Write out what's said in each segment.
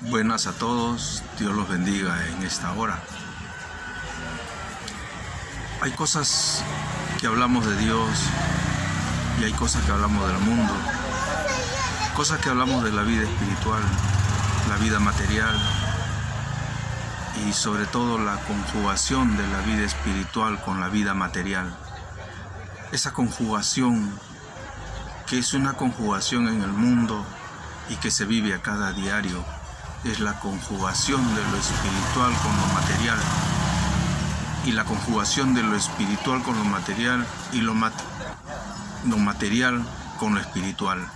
Buenas a todos, Dios los bendiga en esta hora. Hay cosas que hablamos de Dios y hay cosas que hablamos del mundo, cosas que hablamos de la vida espiritual, la vida material y sobre todo la conjugación de la vida espiritual con la vida material. Esa conjugación que es una conjugación en el mundo y que se vive a cada diario, es la conjugación de lo espiritual con lo material, y la conjugación de lo espiritual con lo material y lo material con lo espiritual.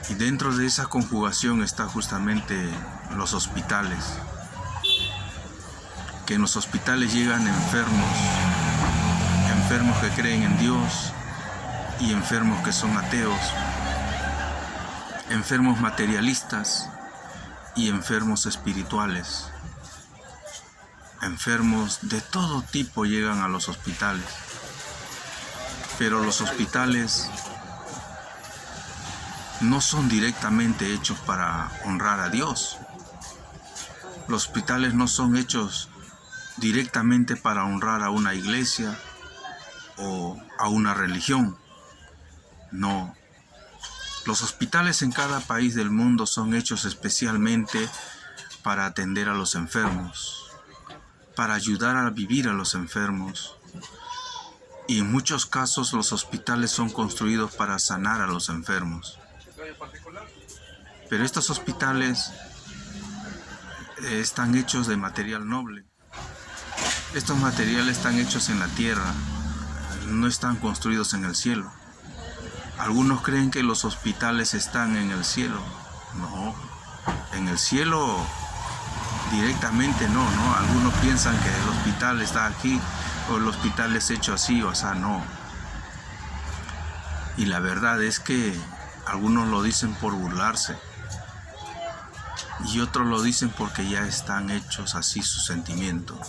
Y dentro de esa conjugación está justamente los hospitales, que en los hospitales llegan enfermos que creen en Dios y enfermos que son ateos, enfermos materialistas y enfermos espirituales. Enfermos de todo tipo llegan a los hospitales, pero los hospitales no son directamente hechos para honrar a Dios. Los hospitales no son hechos directamente para honrar a una iglesia o a una religión. No. Los hospitales en cada país del mundo son hechos especialmente para atender a los enfermos, para ayudar a vivir a los enfermos. Y en muchos casos los hospitales son construidos para sanar a los enfermos. Pero estos hospitales están hechos de material noble. Estos materiales están hechos en la tierra, no están construidos en el cielo. Algunos creen que los hospitales están en el cielo. No, en el cielo directamente no. Algunos piensan que el hospital está aquí o el hospital es hecho así o así, no. Y la verdad es que algunos lo dicen por burlarse y otros lo dicen porque ya están hechos así su sentimiento.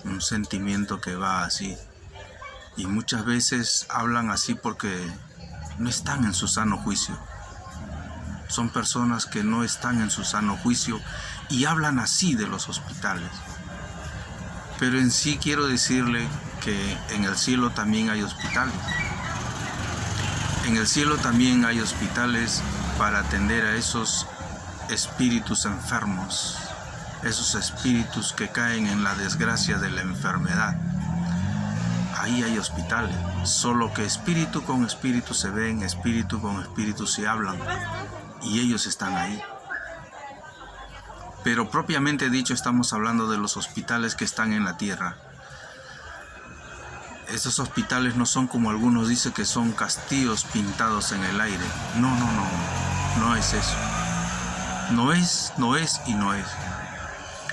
Un sentimiento que va así. Y muchas veces hablan así porque no están en su sano juicio. Son personas que no están en su sano juicio y hablan así de los hospitales. Pero en sí quiero decirle que en el cielo también hay hospitales. En el cielo también hay hospitales para atender a esos espíritus enfermos, esos espíritus que caen en la desgracia de la enfermedad. Ahí hay hospitales, solo que espíritu con espíritu se ven, espíritu con espíritu se hablan, y ellos están ahí. Pero propiamente dicho estamos hablando de los hospitales que están en la tierra. Esos hospitales no son como algunos dicen que son castillos pintados en el aire. No es eso. No es y no es.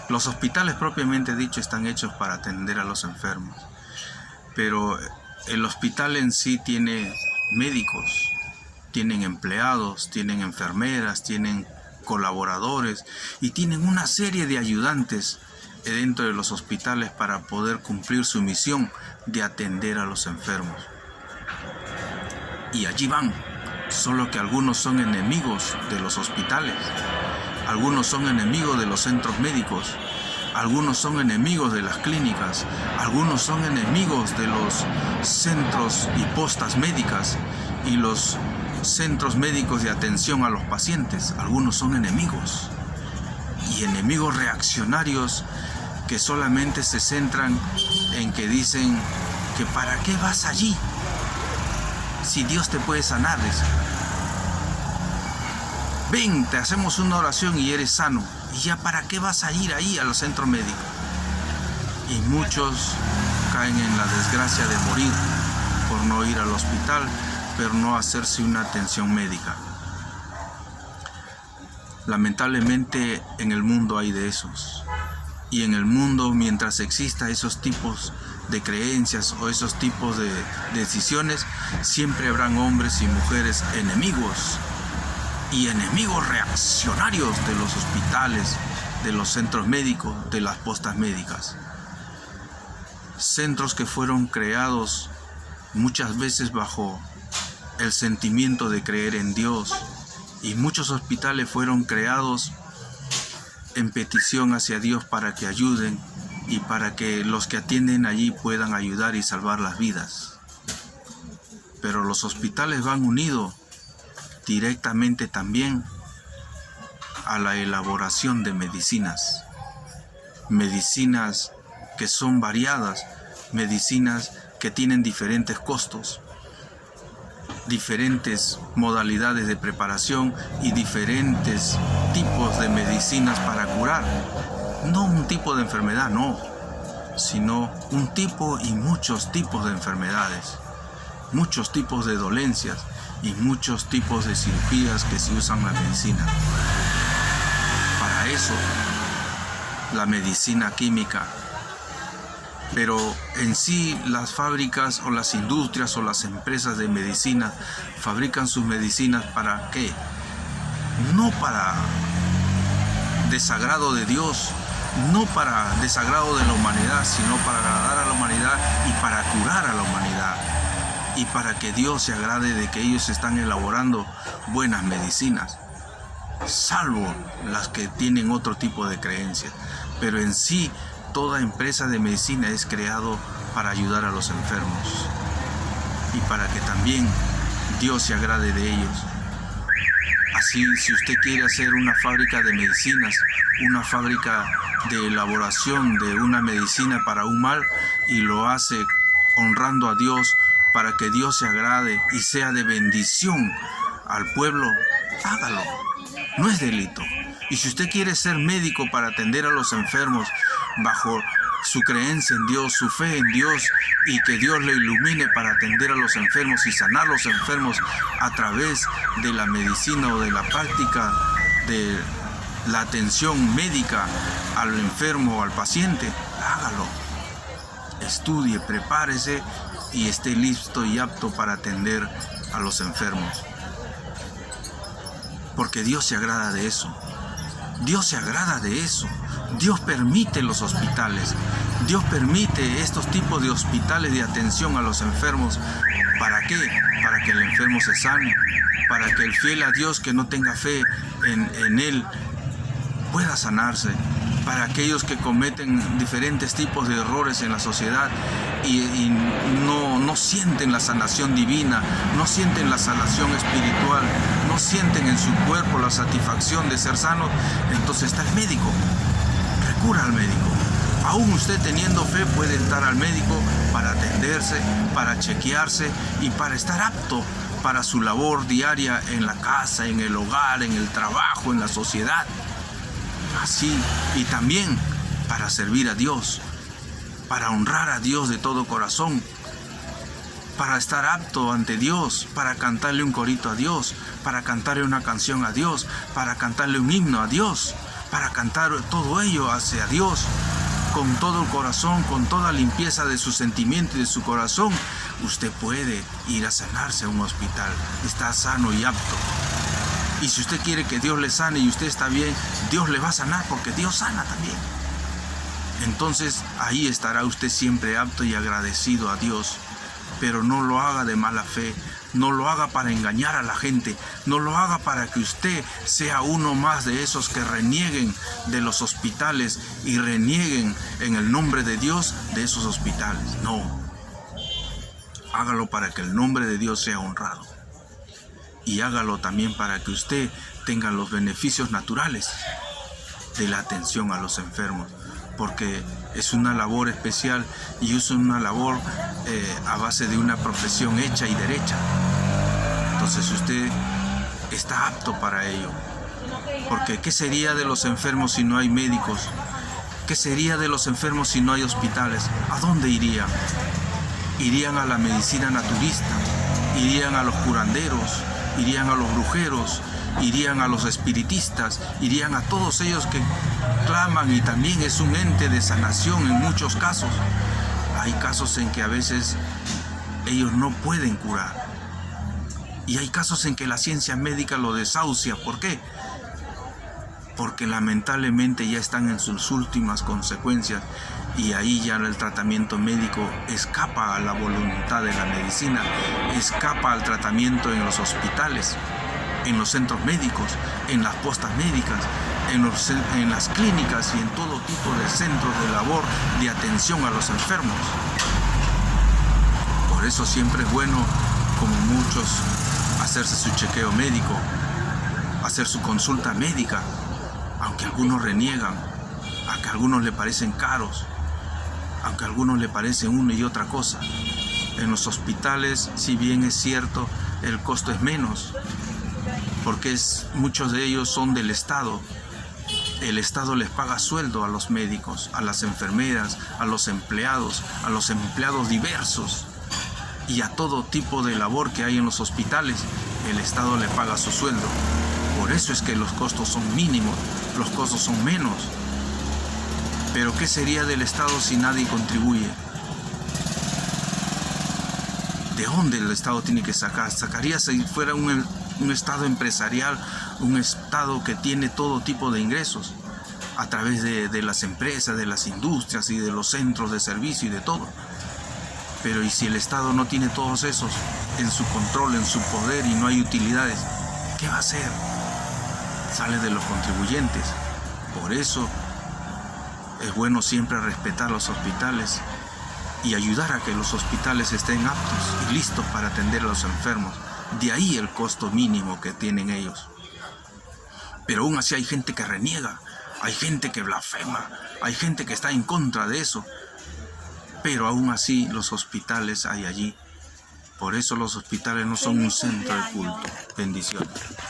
Los hospitales propiamente dicho están hechos para atender a los enfermos. Pero el hospital en sí tiene médicos, tienen empleados, tienen enfermeras, tienen colaboradores y tienen una serie de ayudantes dentro de los hospitales para poder cumplir su misión de atender a los enfermos. Y allí van, solo que algunos son enemigos de los hospitales, algunos son enemigos de los centros médicos, algunos son enemigos de las clínicas, algunos son enemigos de los centros y postas médicas y los centros médicos de atención a los pacientes. Algunos son enemigos y enemigos reaccionarios que solamente se centran en que dicen que ¿para qué vas allí? Si Dios te puede sanar, dicen. Ven, te hacemos una oración y eres sano. ¿Y ya para qué vas a ir ahí a los centros médicos? Y muchos caen en la desgracia de morir por no ir al hospital, pero no hacerse una atención médica. Lamentablemente en el mundo hay de esos. Y en el mundo, mientras exista esos tipos de creencias o esos tipos de decisiones, siempre habrán hombres y mujeres enemigos y enemigos reaccionarios de los hospitales, de los centros médicos, de las postas médicas. Centros que fueron creados muchas veces bajo el sentimiento de creer en Dios, Y muchos hospitales fueron creados en petición hacia Dios para que ayuden y para que los que atienden allí puedan ayudar y salvar las vidas. Pero los hospitales van unidos directamente también a la elaboración de medicinas. Medicinas que son variadas, medicinas que tienen diferentes costos, diferentes modalidades de preparación y diferentes tipos de medicinas para curar. No un tipo de enfermedad, no, sino un tipo y muchos tipos de enfermedades, muchos tipos de dolencias y muchos tipos de cirugías que se usan la medicina. Para eso, la medicina química. Pero en sí las fábricas o las industrias o las empresas de medicina fabrican sus medicinas ¿para qué? No para desagrado de Dios, no para desagrado de la humanidad, sino para agradar a la humanidad y para curar a la humanidad. Y para que Dios se agrade de que ellos están elaborando buenas medicinas, salvo las que tienen otro tipo de creencias. Pero en sí, toda empresa de medicina es creado para ayudar a los enfermos y para que también Dios se agrade de ellos. Así, si usted quiere hacer una fábrica de medicinas, una fábrica de elaboración de una medicina para un mal y lo hace honrando a Dios para que Dios se agrade y sea de bendición al pueblo, hágalo. No es delito. Y si usted quiere ser médico para atender a los enfermos bajo su creencia en Dios, su fe en Dios y que Dios le ilumine para atender a los enfermos y sanar a los enfermos a través de la medicina o de la práctica de la atención médica al enfermo o al paciente, hágalo. Estudie, prepárese y esté listo y apto para atender a los enfermos. Porque Dios se agrada de eso. Dios se agrada de eso. Dios permite los hospitales. Dios permite estos tipos de hospitales de atención a los enfermos. ¿Para qué? Para que el enfermo se sane. Para que el fiel a Dios que no tenga fe en Él pueda sanarse. Para aquellos que cometen diferentes tipos de errores en la sociedad y no sienten la sanación divina, no sienten la sanación espiritual, no sienten en su cuerpo la satisfacción de ser sanos, entonces está el médico. Recurra al médico. Aún usted teniendo fe puede entrar al médico para atenderse, para chequearse y para estar apto para su labor diaria en la casa, en el hogar, en el trabajo, en la sociedad. Así, y también para servir a Dios, para honrar a Dios de todo corazón, para estar apto ante Dios, para cantarle un corito a Dios, para cantarle una canción a Dios, para cantarle un himno a Dios, para cantar todo ello hacia Dios, con todo el corazón, con toda limpieza de su sentimiento y de su corazón. Usted puede ir a sanarse a un hospital, está sano y apto. Y si usted quiere que Dios le sane y usted está bien, Dios le va a sanar porque Dios sana también. Entonces ahí estará usted siempre apto y agradecido a Dios. Pero no lo haga de mala fe, no lo haga para engañar a la gente, no lo haga para que usted sea uno más de esos que renieguen de los hospitales y renieguen en el nombre de Dios de esos hospitales. No, hágalo para que el nombre de Dios sea honrado. Y hágalo también para que usted tenga los beneficios naturales de la atención a los enfermos, porque es una labor especial y es una labor a base de una profesión hecha y derecha. Entonces usted está apto para ello, porque ¿qué sería de los enfermos si no hay médicos? ¿Qué sería de los enfermos si no hay hospitales? ¿A dónde irían? Irían a la medicina naturista, irían a los curanderos, irían a los brujeros, irían a los espiritistas, irían a todos ellos que claman, y también es un ente de sanación en muchos casos. Hay casos en que a veces ellos no pueden curar y hay casos en que la ciencia médica lo desahucia. ¿Por qué? Porque lamentablemente ya están en sus últimas consecuencias y ahí ya el tratamiento médico escapa a la voluntad de la medicina, escapa al tratamiento en los hospitales. en los centros médicos, en las postas médicas, en las clínicas y en todo tipo de centros de labor de atención a los enfermos. Por eso siempre es bueno, como muchos, hacerse su chequeo médico, hacer su consulta médica, aunque algunos reniegan, aunque a algunos le parecen caros, aunque a algunos le parecen una y otra cosa. En los hospitales, si bien es cierto, el costo es menos, porque muchos de ellos son del Estado. El Estado les paga sueldo a los médicos, a las enfermeras, a los empleados diversos y a todo tipo de labor que hay en los hospitales. El Estado le paga su sueldo. Por eso es que los costos son mínimos, los costos son menos. Pero ¿qué sería del Estado si nadie contribuye? ¿De dónde el Estado tiene que sacar? Sacaría si fuera un Estado empresarial, un Estado que tiene todo tipo de ingresos a través de las empresas, de las industrias y de los centros de servicio y de todo. Pero ¿y si el Estado no tiene todos esos en su control, en su poder y no hay utilidades? ¿Qué va a hacer? Sale de los contribuyentes. Por eso es bueno siempre respetar los hospitales y ayudar a que los hospitales estén aptos y listos para atender a los enfermos. De ahí el costo mínimo que tienen ellos. Pero aún así hay gente que reniega, hay gente que blasfema, hay gente que está en contra de eso. Pero aún así los hospitales hay allí. Por eso los hospitales no son un centro de culto. Bendiciones.